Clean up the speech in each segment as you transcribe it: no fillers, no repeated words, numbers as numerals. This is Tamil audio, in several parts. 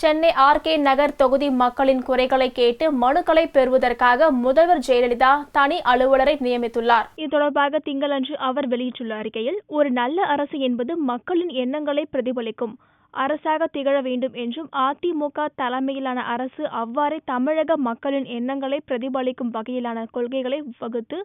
சென்னை ஆர்.கே. நகர் தொகுதி மக்களின் குறைகளை கேட்டு மனுக்களை பெறுவதற்காக முதல்வர் ஜெயலலிதா தனி அலுவலரை நியமித்துள்ளார். இது தொடர்பாக திங்களன்று அவர் வெளியிட்டுள்ள அறிக்கையில், ஒரு நல்ல அரசு என்பது மக்களின் எண்ணங்களை பிரதிபலிக்கும் அரசாக திகழ வேண்டும் என்றும், அதிமுக தலைமையிலான அரசு அவ்வாறே தமிழக மக்களின் எண்ணங்களை பிரதிபலிக்கும் வகையிலான கொள்கைகளை வகுத்து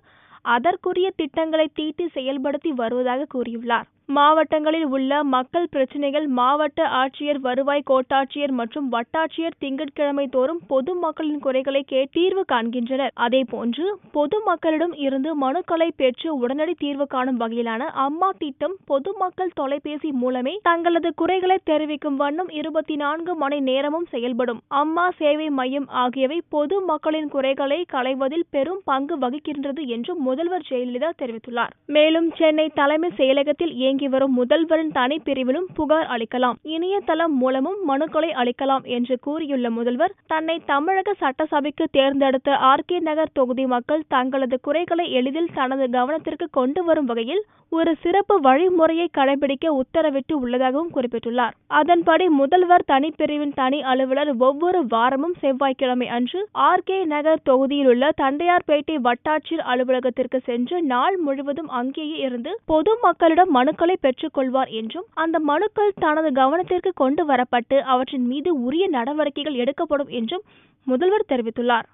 அதற்குரிய திட்டங்களை தீட்டி செயல்படுத்தி வருவதாக கூறியுள்ளார். மாவட்டங்களில் உள்ள மக்கள் பிரச்சினைகள் மாவட்ட ஆட்சியர், வருவாய் கோட்டாட்சியர் மற்றும் வட்டாட்சியர் திங்கட்கிழமை தோறும் பொதுமக்களின் குறைகளை தீர்வு காண்கின்றனர். அதேபோன்று பொதுமக்களிடம் இருந்து மனுக்களை பெற்று உடனடி தீர்வு காணும் வகையிலான அம்மா திட்டம் பொதுமக்கள் தொலைபேசி மூலமே தங்களது குறைகளை தெரிவிக்கும் வண்ணம் 24 மணி நேரமும் செயல்படும். அம்மா சேவை மையம் ஆகியவை பொதுமக்களின் குறைகளை களைவதில் பெரும் பங்கு வகிக்கின்றது என்றும் முதல்வர் ஜெயலலிதா தெரிவித்துள்ளார். மேலும் சென்னை தலைமை செயலகத்தில் இயங்கி வரும் முதல்வரின் தனிப்பிரிவிலும் புகார் அளிக்கலாம், இணையதளம் மூலமும் மனுக்களை அளிக்கலாம் என்று கூறியுள்ள முதல்வர், தன்னை தமிழக சட்டசபைக்கு தேர்ந்தெடுத்த ஆர்.கே. நகர் தொகுதி மக்கள் தங்களது குறைகளை எளிதில் தனது கவனத்திற்கு கொண்டு வரும் வகையில் ஒரு சிறப்பு வழிமுறையை கடைபிடிக்க உத்தரவிட்டு உள்ளதாகவும் குறிப்பிட்டுள்ளார். அதன்படி முதல்வர் தனிப்பிரிவின் தனி அலுவலர் ஒவ்வொரு வாரமும் செவ்வாய்க்கிழமை அன்று ஆர்.கே. நகர் தொகுதியில் உள்ள தண்டையார்பேட்டை வட்டாட்சியர் அலுவலகத்திற்கு சென்று நாள் முழுவதும் அங்கேயே இருந்து பொதுமக்களிடம் மனுக்களை பெற்றுக் கொள்வார் என்றும், அந்த மனுக்கள் தனது கவனத்திற்கு கொண்டு வரப்பட்டு அவற்றின் மீது உரிய நடவடிக்கைகள் எடுக்கப்படும் என்றும் முதல்வர் தெரிவித்துள்ளார்.